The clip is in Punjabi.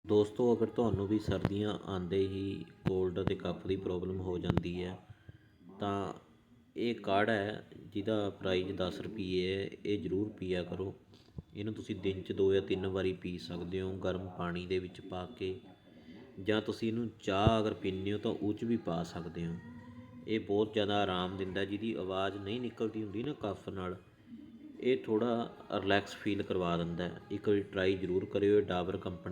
ਦੋਸਤੋ, ਅਗਰ ਤੁਹਾਨੂੰ ਵੀ ਸਰਦੀਆਂ ਆਉਂਦੇ ਹੀ ਕੋਲਡ ਅਤੇ ਕਫ ਦੀ ਪ੍ਰੋਬਲਮ ਹੋ ਜਾਂਦੀ ਹੈ ਤਾਂ ਇਹ ਕਾੜ੍ਹਾ ਹੈ ਜਿਹਦਾ ਪ੍ਰਾਈਜ਼ 10 ਰੁਪਏ ਹੈ। ਇਹ ਜ਼ਰੂਰ ਪੀਆ ਕਰੋ। ਇਹਨੂੰ ਤੁਸੀਂ ਦਿਨ 'ਚ 2 ਜਾਂ 3 ਵਾਰੀ ਪੀ ਸਕਦੇ ਹੋ ਗਰਮ ਪਾਣੀ ਦੇ ਵਿੱਚ ਪਾ ਕੇ, ਜਾਂ ਤੁਸੀਂ ਇਹਨੂੰ ਚਾਹ ਅਗਰ ਪੀਂਦੇ ਹੋ ਤਾਂ ਉਹ 'ਚ ਵੀ ਪਾ ਸਕਦੇ ਹੋ। ਇਹ ਬਹੁਤ ਜ਼ਿਆਦਾ ਆਰਾਮ ਦਿੰਦਾ। ਜਿਹਦੀ ਆਵਾਜ਼ ਨਹੀਂ ਨਿਕਲਦੀ ਹੁੰਦੀ ਨਾ ਕਫ ਨਾਲ, ਇਹ ਥੋੜ੍ਹਾ ਰਿਲੈਕਸ ਫੀਲ ਕਰਵਾ ਦਿੰਦਾ। ਇੱਕ ਵਾਰੀ ਟਰਾਈ ਜ਼ਰੂਰ ਕਰਿਓ। ਡਾਬਰ ਕੰਪਨੀ